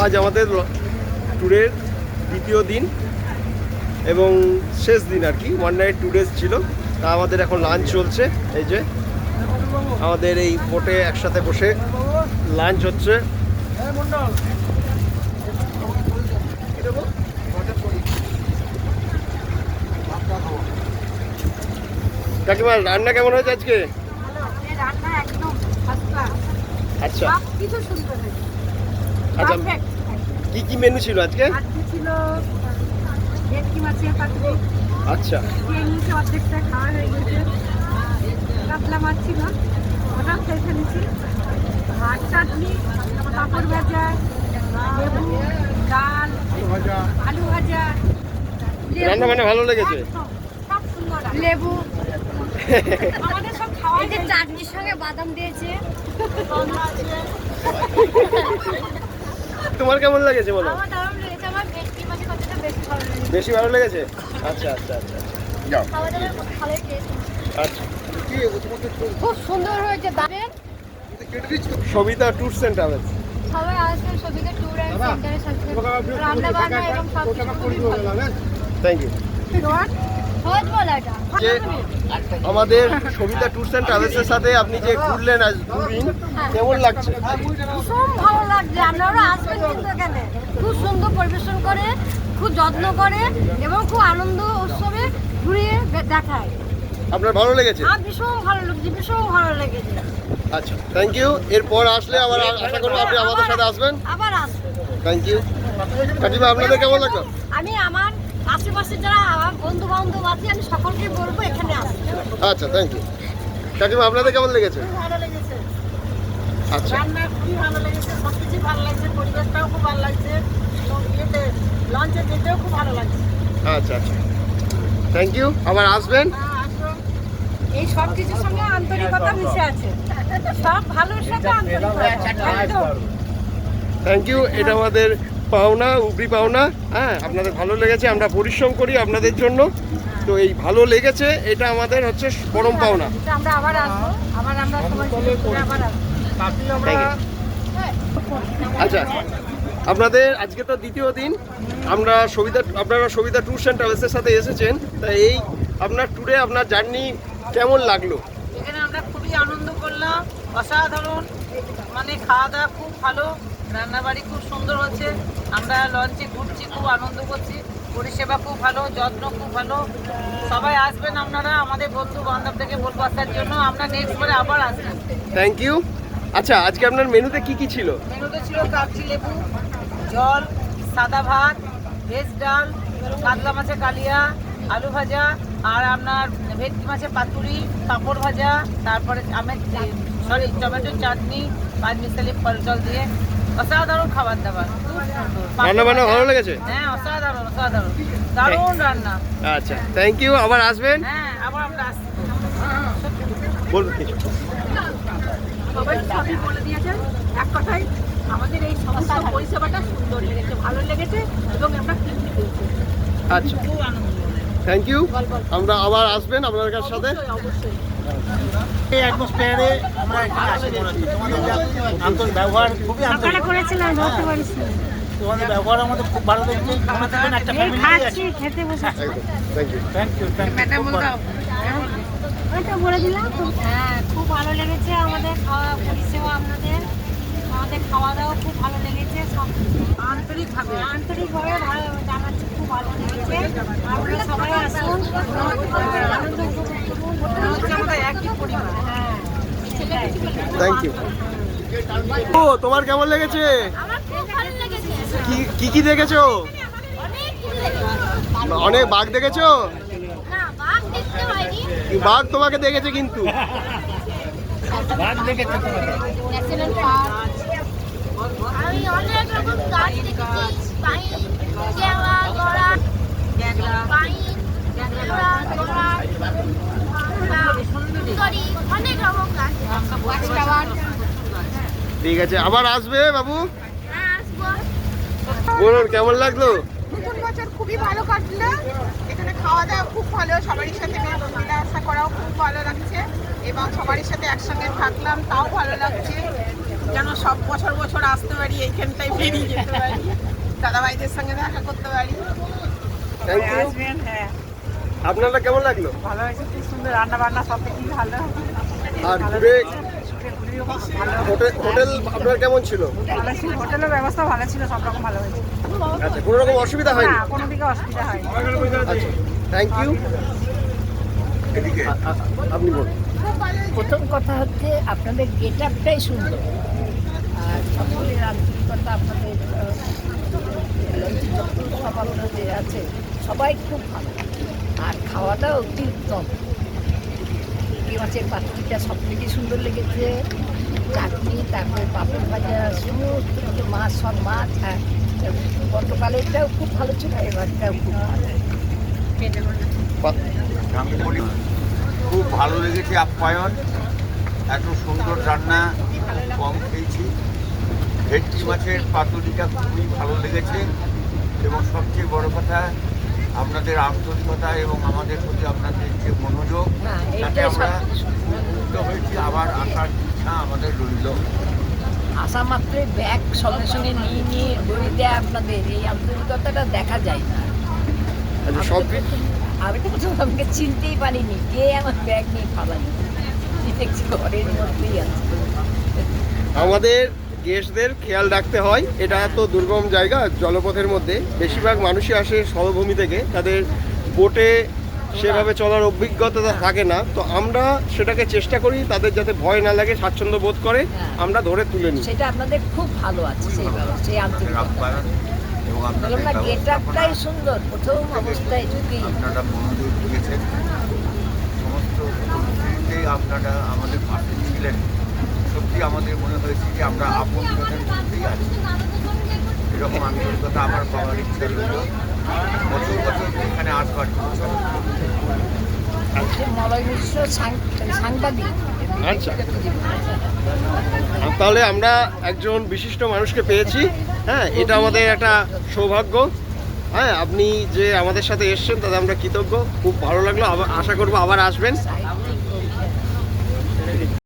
আজ আমাদের ট্যুরের দ্বিতীয় দিন এবং শেষ দিন আর কি, 1 নাইট 2 ডেজ ছিল। তা আমাদের এখন লাঞ্চ চলছে। এই যে আমাদের এই বোটে একসাথে বসে লাঞ্চ হচ্ছে। কাকিমা, রান্না কেমন হয়েছে আজকে? আচ্ছা আচ্ছা, কি কি মেনু ছিল আজকে? আচ্ছা, অর্ধেকটা খাওয়া হয়ে গেছে। কাতলা মাছ ছিল, ওটাও খেয়ে ফেলেছি। আর চাটনি, পাঁপড় ভাজা, লেবু, ডাল, আলু ভাজা। রান্না মানে ভালো লেগেছে? সব সুন্দর। লেবু আমাদের সব খাওয়া। এই যে চাটনির সঙ্গে বাদাম দিয়েছে। তোমার কেমন লেগেছে বলো? আমার দারুণ লেগেছে। আমার ভেটকি মাছের কথাটা বেশি ভালো লেগেছে। বেশি ভালো লেগেছে? আচ্ছা আচ্ছা আচ্ছা, যাও। খাওয়া দাওয়া ভালোই টেস্ট। আচ্ছা, খুব সুন্দর হয়েছে। দাঁড়েন সবিতা ট্যুরস এন্ড ট্রাভেলস। সবাই আসবেন সবিতা ট্যুর অ্যান্ড সেন্টারের সাথে। রান্না বান্না এবং সব কিছু খুবই ভালো। Thank you. সহজ বলা এটা। যে আমাদের সবিতা ট্যুরস এন্ড ট্রাভেলসের সাথে আপনি যে ঘুরলেন আজ দুদিন, কেমন লাগছে? ভীষণ ভালো লাগছে। আপনারা আসবেন কিন্তু এখানে। খুব সুন্দর পরিবেশন করে, খুব যত্ন করে এবং খুব আনন্দ উৎসবে ঘুরিয়ে দেখায়। আপনার ভালো লেগেছে? আমার ভীষণ ভালো লেগেছে, ভীষণ ভালো লেগেছে। আচ্ছা, থ্যাংক ইউ। এরপর আসলে আবার আশা করবো আপনি আমাদের সাথে আসবেন। আবার আসবেন। Thank you. কাকিমা, আপনাদের কেমন লাগলো? আমি আমার আশেপাশে যারা আমার বন্ধু বান্ধব আছে আমি সকলকে বলবো এখানে আসতে। আচ্ছা, থ্যাংক ইউ। কাকিমা, আপনাদের কেমন লেগেছে? ভালো লেগেছে। আচ্ছা, রান্না খুবই ভালো লেগেছে, সব কিছু ভালো লাগছে, পরিবেশটাও খুব ভালো লাগছে এবং ইয়েতে লঞ্চে যেতেও খুব ভালো লাগছে। আচ্ছা আচ্ছা, থ্যাংক ইউ। আবার আসবেন। এই সব কিছুর সঙ্গে আন্তরিকতা মিশে আছে। সব ভালোর সাথে আন্তরিকতা। Thank you. এটা আমাদের পাওনা, উপরি পাওনা। হ্যাঁ, আপনাদের ভালো লেগেছে। আমরা পরিশ্রম করি আপনাদের জন্য, তো এই ভালো লেগেছে এটা আমাদের হচ্ছে পরম পাওনা। আমরা আবার আসবো, আবার আমরা সময় সুযোগ করে আবার আসবো। Thank you. আচ্ছা, আপনাদের আজকে তো দ্বিতীয় দিন। আপনারা সবিতা ট্যুরস অ্যান্ড ট্রাভেলসের সাথে এসেছেন, তা এই আপনার ট্যুরে আপনার জার্নি কেমন লাগলো? এখানে আমরা খুবই আনন্দ করলাম, অসাধারণ। মানে খাওয়া দাওয়া খুব ভালো, রান্নাবাড়ি খুব সুন্দর হচ্ছে। আমরা লঞ্চে ঘুরছি, খুব আনন্দ করছি, পরিষেবা খুব ভালো, যত্ন খুব ভালো। সবাই আসবেন আপনারা, আমাদের বন্ধু বান্ধবদেরকে বলবো আসার জন্য। আমরা নেক্সট বারে আবার আসবেন। Thank you. আচ্ছা, আজকে আপনার মেনুতে কি কি ছিল? মেনুতে ছিল কাগজি লেবু, জল, সাদা ভাত, ভেজ ডাল, কাতলা মাছের কালিয়া, আলু ভাজা, আর আপনার ভেটকি মাছের পাতুরি, পাঁপড় ভাজা, তারপরে টমেটোর চাটনি, পাঁচ মিশালি ফল জল দিয়ে। অসাধারণ খাবার দাবার, রান্না বান্না ভালো লেগেছে? হ্যাঁ, অসাধারণ অসাধারণ, দারুণ রান্না। আচ্ছা, থ্যাংক ইউ। আবার আসবেন। হ্যাঁ, আবার আমরা আসবো। বলুন কিছু। সবাই সবই বলে দিয়েছেন এক কথায়, আমাদের এই সমস্ত পরিষেবাটা সুন্দর লেগেছে, ভালো লেগেছে এবং আমরা কিনতে পেরেছি। আচ্ছা, খুব আনন্দ। Thank you. আমরা আবার আসবেন আপনাদের সাথে। অবশ্যই। এই অ্যাটমসফিয়ারে আমরা এখানে আসি মনে হচ্ছে। তোমাদের যা আন্তরিক ব্যবহার খুবই আন্তরিক। করেছিলাম ধরতে পারিস না। তোমাদের ব্যবহার আমাদের খুব ভালো লেগেছে। আমাদের জন্য একটা ফ্যামিলি আছে। খেতে বসে একদম, thank you. Thank you, thank you. ওইটা বলে দিলাম। হ্যাঁ, খুব ভালো লেগেছে আমাদের খাওয়া পরিষেবা, আমাদের খাওয়া দাওয়া খুব ভালো লেগেছে। সব আন্তরিকভাবে ভালো জানাচ্ছি, খুব ভালো লেগেছে। আপনারা সবাই আসুন, আনন্দ উপভোগ করুন। আমাদের একই পরিবার। হ্যাঁ, থ্যাংক ইউ। ও, তোমার কেমন লেগেছে? আমার খুব ভালো লেগেছে। কি দেখেছো? অনেক কিছু দেখেছি। অনেক বাঘ দেখেছো? না, বাঘ দেখতে পাইনি। বাঘ তোমাকে দেখেছে কিন্তু। ভাগ দেখেছে তোমাদের। National park. আমি অনেক রকম গাছ দেখেছি। পাইন, কেওড়া, গড়া, পাইন, কেওড়া, গড়া, সুন্দরী, অনেক রকম গাছ। ঠিক আছে, আবার আসবে বাবু। হ্যাঁ, আসবো। বলুন কেমন লাগলো? নতুন বছর খুবই ভালো কাটলো। এখানে খাওয়া দাওয়া খুব ভালো, সবারই সাথে মেলামেশা করাও খুব ভালো লাগছে এবং সবারই সাথে একসঙ্গে থাকলাম, তাও ভালো লাগছে। যেন সব বছর বছর আসতে পারি, এইখানটাই বেরিয়ে যেতে পারি, দাদা ভাইদের সঙ্গে দেখা করতে পারি। Thank you. হ্যাঁ আপনারা কেমন লাগলো? ভালো হয়েছে, খুব সুন্দর রান্না বান্না সব কিছুই ভালো। আর ঘুরে হোটেল আপনার কেমন ছিল? ভালো ছিল, হোটেলের ব্যবস্থা ভালো ছিল, সব রকম ভালো হয়েছে। আচ্ছা, কোনো রকম অসুবিধা হয়নি? না, কোনো দিকে অসুবিধা হয়নি। আচ্ছা, থ্যাংক ইউ। এদিকে আপনি বলুন। প্রথম কথা হচ্ছে আপনাদের গেট আপটাই সুন্দর, আর সকলের আন্তরিকতা, আপনাদের সব আপনাদের আছে, সবাই খুব ভালো, আর খাওয়াটা অতি উত্তম। পুঁটি মাছের পাতুরিটা সব থেকে সুন্দর লেগেছে, চাটনি, তারপরে পাঁপড় ভাজা, সমস্ত কিছু মাছ, সব মাছ। আর গতকালেরটাও খুব ভালো ছিল, এবারটাও খুব ভালো। আমি বলি খুব ভালো লেগেছে আপ্যায়ন, এত সুন্দর রান্না কম খেয়েছি। ভেটকি মাছের পাতুরিটা খুবই ভালো লেগেছে, এবং সবচেয়ে বড় কথা আপনাদের আন্তরিকতা এবং আমাদের প্রতি আপনাদের যে মনোযোগ, হ্যাঁ, তাতে এইটাই আমরা সবচেয়ে সুন্দর। মুগ্ধ হয়েছি। আবার আসার ইচ্ছা আমাদের রইল। আসা মাত্রই ব্যাগ সঙ্গে সঙ্গে নিয়ে নিয়ে বই দেয় আপনাদের, এই আন্তরিকতাটা দেখা যায় না। আচ্ছা, সব আমি তো প্রথম আমাকে চিনতেই পারিনি, কে আমার ব্যাগ নিয়ে পালানি, দেখছি ঘরের মধ্যেই আছে। আমাদের গেস্টদের খেয়াল রাখতে হয়, এটা তো দুর্গম জায়গা, জলপথের মধ্যে বেশিরভাগ মানুষই আসে স্থলভূমি থেকে, তাদের বোটে সেভাবে চলার অভিজ্ঞতা থাকে না, তো আমরা সেটাকে চেষ্টা করি তাদের যাতে ভয় না লাগে, স্বাচ্ছন্দ্য বোধ করে আমরা ধরে তুলে নিই। সেটা আপনাদের খুব ভালো আছে, সেই ব্যবস্থা, সেই আপনাদের আন্তরিকতা। আপ্যায়ন এবং আপনাদের বললাম না, গেট আপটাই ব্যবস্থাপনা, সুন্দর, প্রথম অবস্থায় ঢুকেই। আপনারা মনোযোগ দিয়েছেন, সমস্ত পরিস্থিতিতেই আপনারা আমাদের পাশে ছিলেন। সত্যি আমাদের মনে হয়েছে যে আমরা আপন জনের মধ্যেই আছি। এরকম আন্তরিকতা আমার পাওয়ার ইচ্ছা রইল। বছর বছর এখানে আসবার ইচ্ছা। হচ্ছে মলয় মিশ্র সাংবাদিক। আচ্ছা, তাহলে আমরা একজন বিশিষ্ট মানুষকে পেয়েছি, হ্যাঁ, এটা আমাদের একটা সৌভাগ্য। হ্যাঁ, আপনি যে আমাদের সাথে এসেছেন তাতে আমরা কৃতজ্ঞ, খুব ভালো লাগলো, আবার আশা করবো আবার আসবেন।